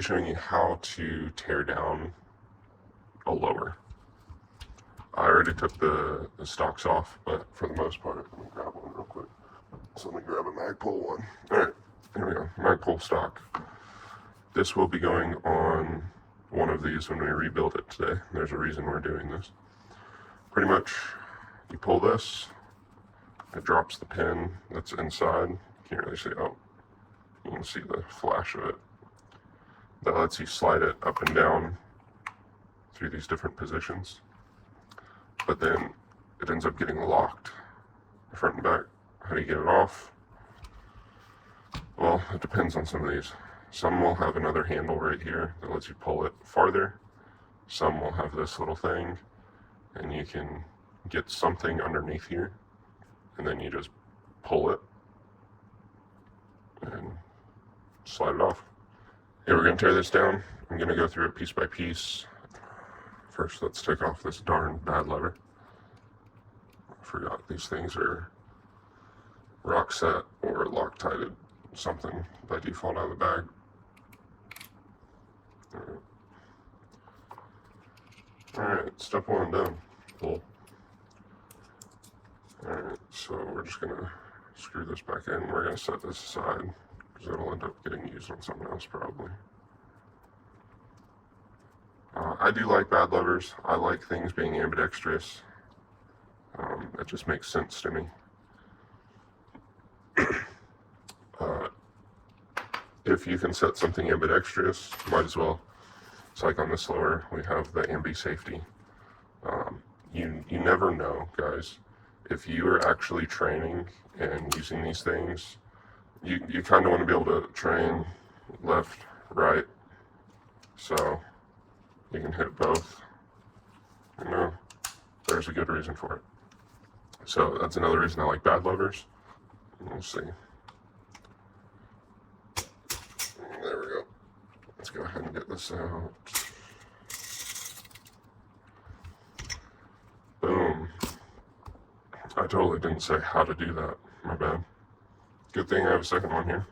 Showing you how to tear down a lower. I already took the stocks off, but for the most part, let me grab one real quick. So let me grab a Magpul one. Alright, here we go. Magpul stock. This will be going on one of these when we rebuild it today. There's a reason we're doing this. Pretty much, you pull this, it drops the pin that's inside. You can't really see, oh, you can see the flash of it. That lets you slide it up and down through these different positions. But then it ends up getting locked, front and back. How do you get it off? Well, it depends on some of these. Some will have another handle right here that lets you pull it farther. Some will have this little thing, and you can get something underneath here, and then you just pull it and slide it off. Okay, we're going to tear this down. I'm going to go through it piece by piece. First, let's take off this darn bad lever. I forgot these things are rock set or Loctited something by default out of the bag. Alright, step one done. Pull. Alright, so we're just going to screw this back in. We're going to set this aside, because it'll end up getting used on something else probably. I do like bad levers. I like things being ambidextrous. It just makes sense to me. If you can set something ambidextrous, might as well. It's like on this lower, we have the ambi safety. You never know, guys. If you are actually training and using these things, you kind of want to be able to train left, right, so you can hit both. You know, there's a good reason for it. So that's another reason I like bad levers. We'll see. There we go. Let's go ahead and get this out. Boom. I totally didn't say how to do that. My bad. Good thing I have a second one here.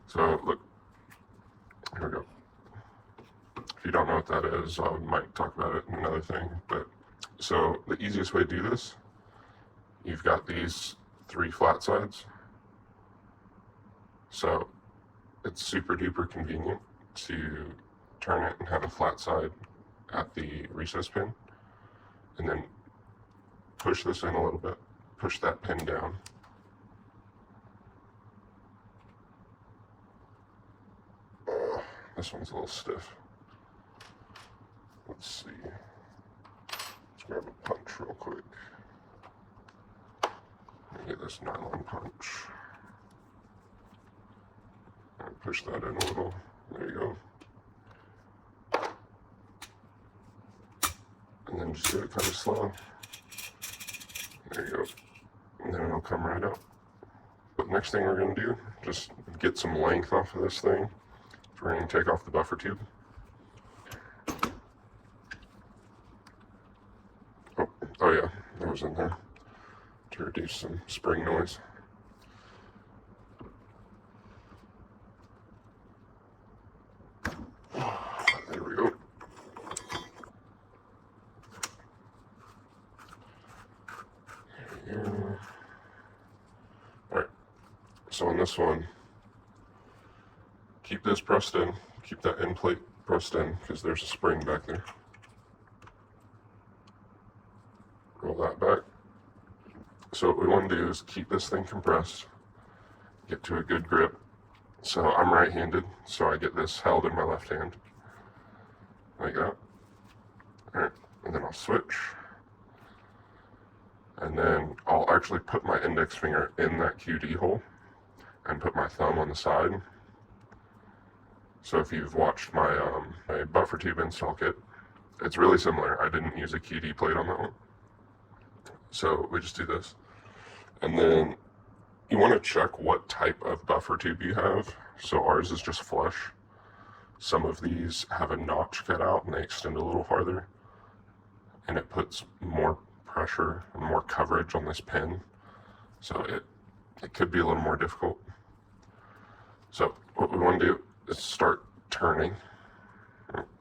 So look, here we go. If you don't know what that is, I might talk about it in another thing. But so the easiest way to do this, you've got these 3 flat sides. So it's super duper convenient to turn it and have a flat side at the recess pin, and then push this in a little bit, push that pin down. This one's a little stiff. Let's see. Let's grab a punch real quick. Get this nylon punch. And push that in a little. There you go. And then just do it kind of slow. There you go. And then it'll come right out. But next thing we're going to do, just get some length off of this thing. We're going to take off the buffer tube. Oh yeah, that was in there to reduce some spring noise. There we go. There we go. Alright, so on this one, keep this pressed in, keep that end plate pressed in, because there's a spring back there. Roll that back. So what we want to do is keep this thing compressed, get to a good grip. So I'm right-handed, so I get this held in my left hand, like that. Alright, and then I'll switch. And then I'll actually put my index finger in that QD hole and put my thumb on the side. So if you've watched my buffer tube install kit, it's really similar. I didn't use a QD plate on that one. So we just do this. And then you want to check what type of buffer tube you have. So ours is just flush. Some of these have a notch cut out and they extend a little farther. And it puts more pressure and more coverage on this pin. So it could be a little more difficult. So what we want to do is start turning.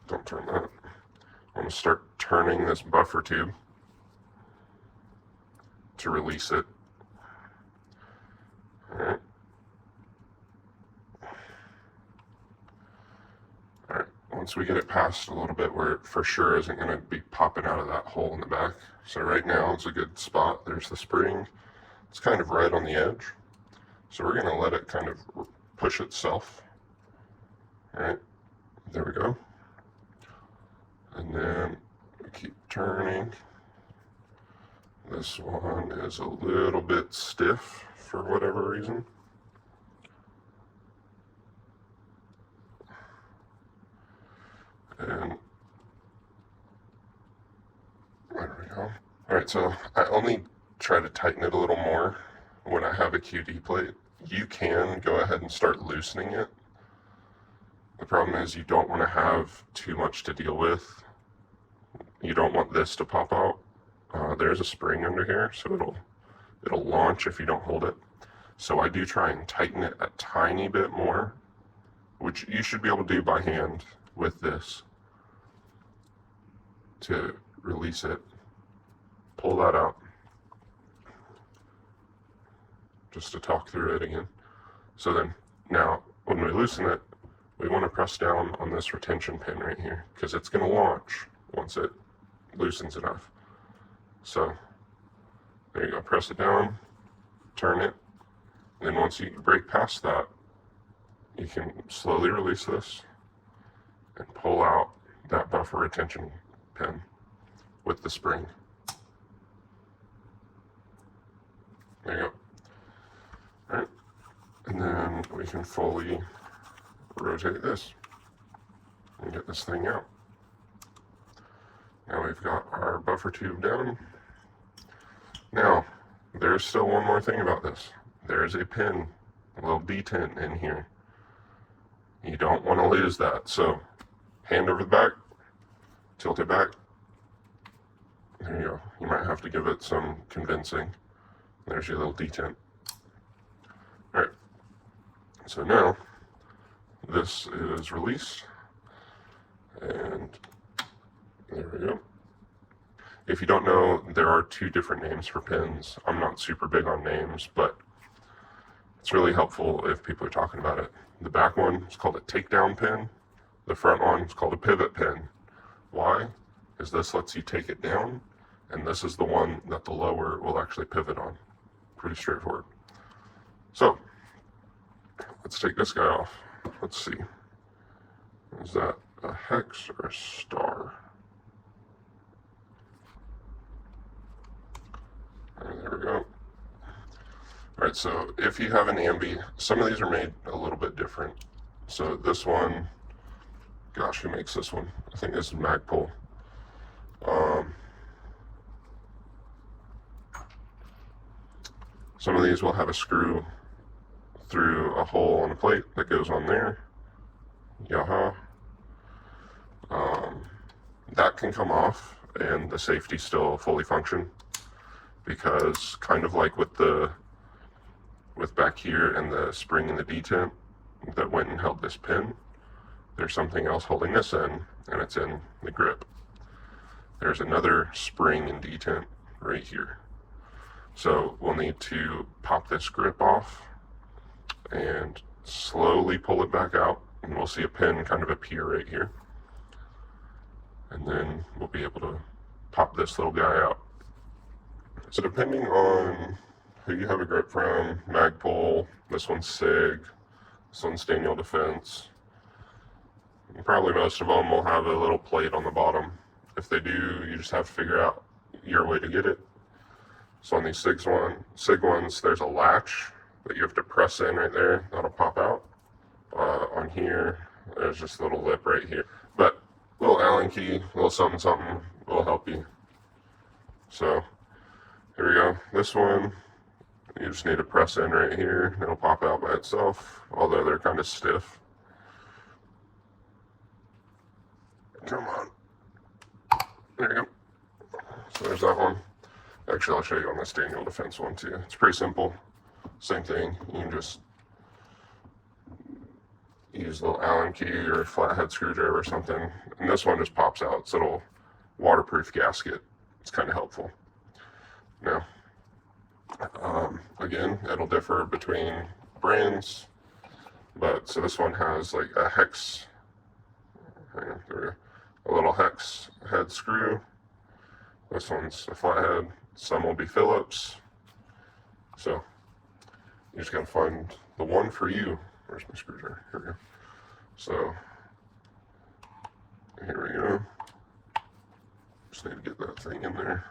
Don't turn that. I'm going to start turning this buffer tube to release it. Alright. Alright, once we get it past a little bit where it for sure isn't going to be popping out of that hole in the back. So right now it's a good spot. There's the spring. It's kind of right on the edge. So we're going to let it kind of push itself. Alright, there we go. And then we keep turning. This one is a little bit stiff for whatever reason. And there we go. Alright, so I only try to tighten it a little more when I have a QD plate. You can go ahead and start loosening it. The problem is you don't want to have too much to deal with. You don't want this to pop out. There's a spring under here, so it'll launch if you don't hold it. So I do try and tighten it a tiny bit more, which you should be able to do by hand with this to release it. Pull that out. Just to talk through it again. So then, now, when we loosen it, we want to press down on this retention pin right here, because it's going to launch once it loosens enough. So, there you go, press it down, turn it, and then once you break past that, you can slowly release this and pull out that buffer retention pin with the spring. There you go. Alright, and then we can fully rotate this and get this thing out. Now we've got our buffer tube down. Now, there's still one more thing about this. There's a pin, a little detent in here. You don't want to lose that. So, hand over the back, tilt it back. There you go. You might have to give it some convincing. There's your little detent. Alright, so now this is released, and there we go. If you don't know, there are two different names for pins. I'm not super big on names, but it's really helpful if people are talking about it. The back one is called a takedown pin. The front one is called a pivot pin. Why? Because this lets you take it down, and this is the one that the lower will actually pivot on. Pretty straightforward. So, let's take this guy off. Let's see. Is that a hex or a star? There we go. Alright, so if you have an ambi, some of these are made a little bit different. So this one, gosh, who makes this one? I think this is Magpul. Some of these will have a screw through a hole on a plate that goes on there. Yaha. That can come off and the safety still fully function, because kind of like with back here and the spring and the detent that went and held this pin, there's something else holding this in, and it's in the grip. There's another spring and detent right here. So we'll need to pop this grip off and slowly pull it back out, and we'll see a pin kind of appear right here. And then we'll be able to pop this little guy out. So depending on who you have a grip from, Magpul, this one's SIG, this one's Daniel Defense, and probably most of them will have a little plate on the bottom. If they do, you just have to figure out your way to get it. So on these SIG ones, there's a latch that you have to press in right there. That'll pop out. On here, there's just a little lip right here. But a little Allen key, a little something will help you. So here we go. This one, you just need to press in right here. It'll pop out by itself, although they're kind of stiff. Come on. There you go. So there's that one. Actually, I'll show you on this Daniel Defense one too. It's pretty simple. Same thing. You can just, you use a little Allen key or a flathead screwdriver or something. And this one just pops out. It's a little waterproof gasket. It's kind of helpful. Now, again, it'll differ between brands, but so this one has like a hex, hang on, there we go, a little hex head screw. This one's a flathead. Some will be Phillips. So you just gotta find the one for you. Where's my screwdriver? Here we go. So here we go. Just need to get that thing in there.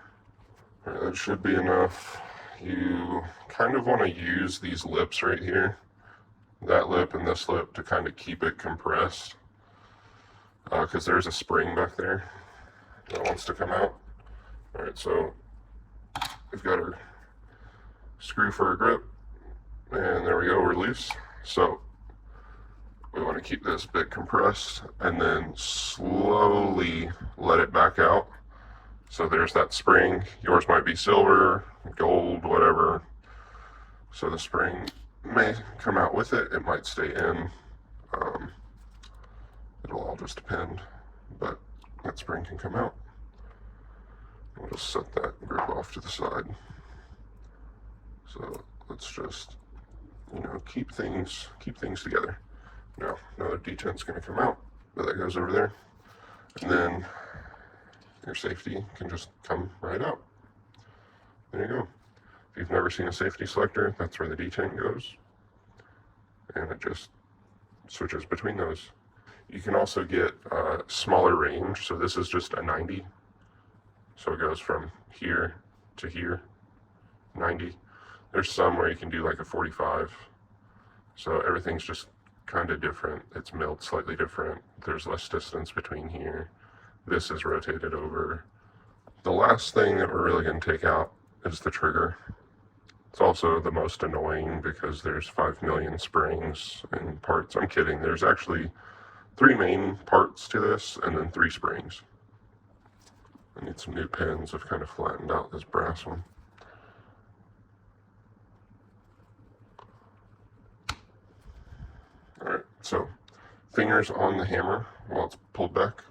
All right, that should be enough. You kind of want to use these lips right here, that lip and this lip, to kind of keep it compressed, because there's a spring back there that wants to come out. All right, so we've got our screw for a grip, and there we go, we're loose. So we want to keep this bit compressed and then slowly let it back out. So there's that spring. Yours might be silver, gold, whatever. So the spring may come out with it. It might stay in. It'll all just depend. But that spring can come out. We'll just set that grip off to the side. So let's just, keep things together. Now, another detent's going to come out, but that goes over there. And then your safety can just come right out. There you go. If you've never seen a safety selector, that's where the detent goes. And it just switches between those. You can also get a smaller range. So this is just a 90. So it goes from here to here, 90. There's some where you can do like a 45. So everything's just kind of different. It's milled slightly different. There's less distance between here. This is rotated over. The last thing that we're really going to take out is the trigger. It's also the most annoying because there's 5 million springs and parts. I'm kidding. There's actually 3 main parts to this and then 3 springs. I need some new pins. I've kind of flattened out this brass one. All right, so fingers on the hammer while it's pulled back.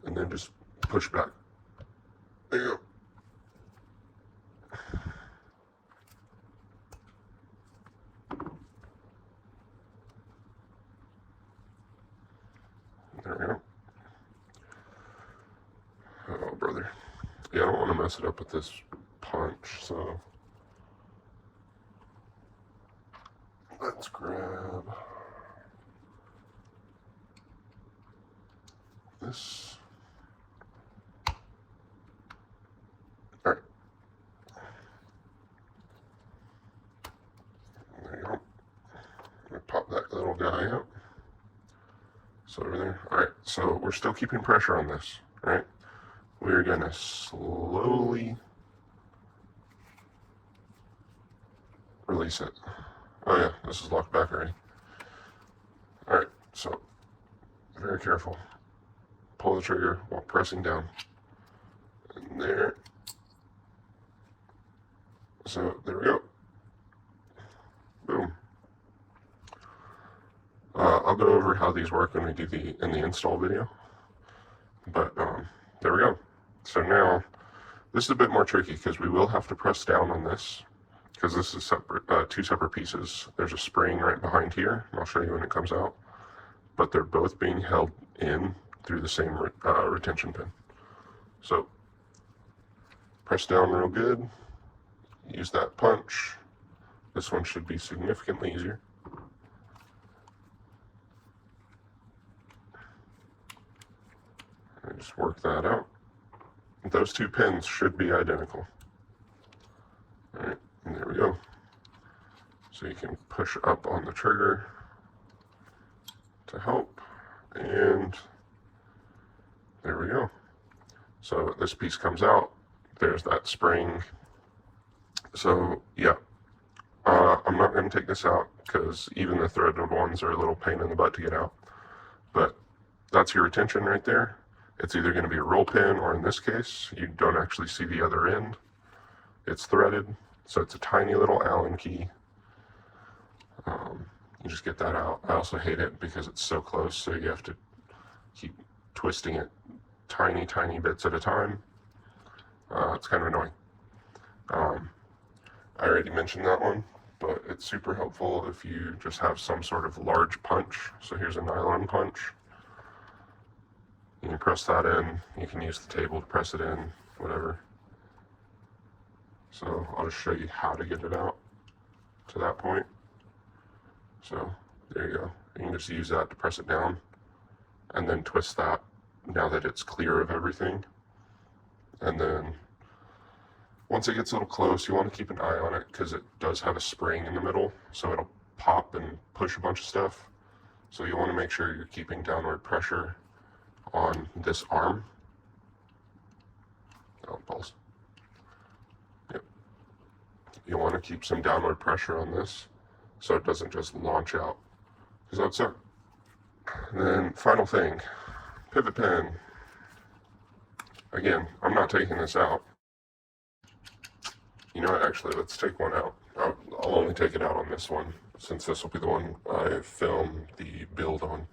And then just push back. There you go. There we go. Oh, brother. Yeah, I don't want to mess it up with this punch, so let's grab this. All right. There you go. I'm gonna pop that little guy out. So over there. All right. So we're still keeping pressure on this, right? We're gonna slowly release it. Oh yeah, this is locked back already. All right. So very careful. Pull the trigger while pressing down. And there. So there we go. Boom. I'll go over how these work when we do in the install video. But there we go. So now this is a bit more tricky because we will have to press down on this because this is separate, 2 separate pieces. There's a spring right behind here, and I'll show you when it comes out. But they're both being held in through the same retention pin. So press down real good. Use that punch. This one should be significantly easier. And just work that out. Those 2 pins should be identical. All right, and there we go. So you can push up on the trigger to help, and there we go. So this piece comes out. There's that spring. So yeah, I'm not going to take this out because even the threaded ones are a little pain in the butt to get out. But that's your retention right there. It's either going to be a roll pin, or in this case, you don't actually see the other end. It's threaded, so it's a tiny little Allen key. You just get that out. I also hate it because it's so close, so you have to keep twisting it tiny, tiny bits at a time. It's kind of annoying. I already mentioned that one, but it's super helpful if you just have some sort of large punch. So here's a nylon punch. You can press that in. You can use the table to press it in, whatever. So I'll just show you how to get it out to that point. So there you go. You can just use that to press it down and then twist that now that it's clear of everything. And then once it gets a little close, you want to keep an eye on it because it does have a spring in the middle, so it'll pop and push a bunch of stuff. So you want to make sure you're keeping downward pressure on this arm. Oh, balls. Yep. You want to keep some downward pressure on this so it doesn't just launch out, because that's it. And then final thing, pivot pin. Again, I'm not taking this out. You know what, actually, let's take one out. I'll only take it out on this one, since this will be the one I film the build on.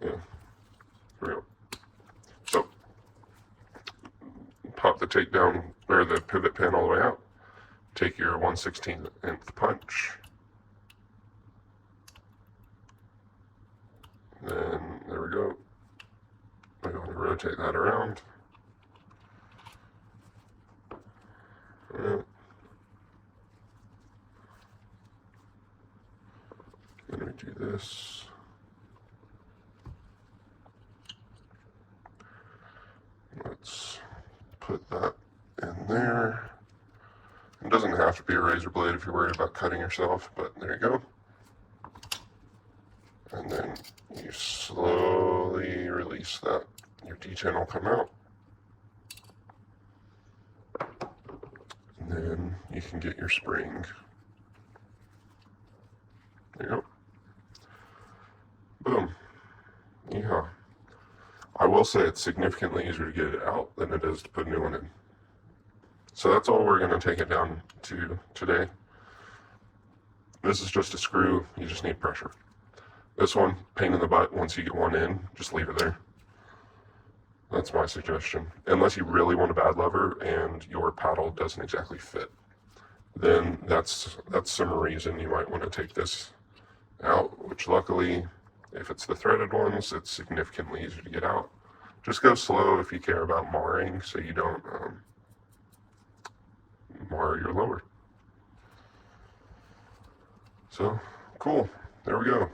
Yeah, for real. So, pop the takedown, or the pivot pin all the way out. Take your 1/16th punch. Then, there we go. I'm going to rotate that around. Then we do this. Let's put that in there. It doesn't have to be a razor blade if you're worried about cutting yourself, but there you go. And then you slowly release that. Your D10 will come out. And then you can get your spring. There you go. Boom. Yeah. I will say it's significantly easier to get it out than it is to put a new one in. So that's all we're going to take it down to today. This is just a screw. You just need pressure. This one, pain in the butt. Once you get one in, just leave it there. That's my suggestion. Unless you really want a bad lever and your paddle doesn't exactly fit, then that's some reason you might want to take this out, which luckily, if it's the threaded ones, it's significantly easier to get out. Just go slow if you care about marring, so you don't mar your lower. So, cool. There we go.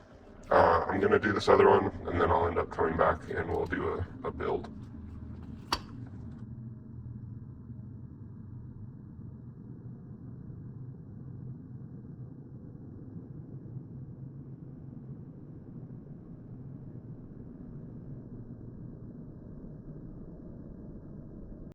I'm going to do this other one, and then I'll end up coming back and we'll do a build.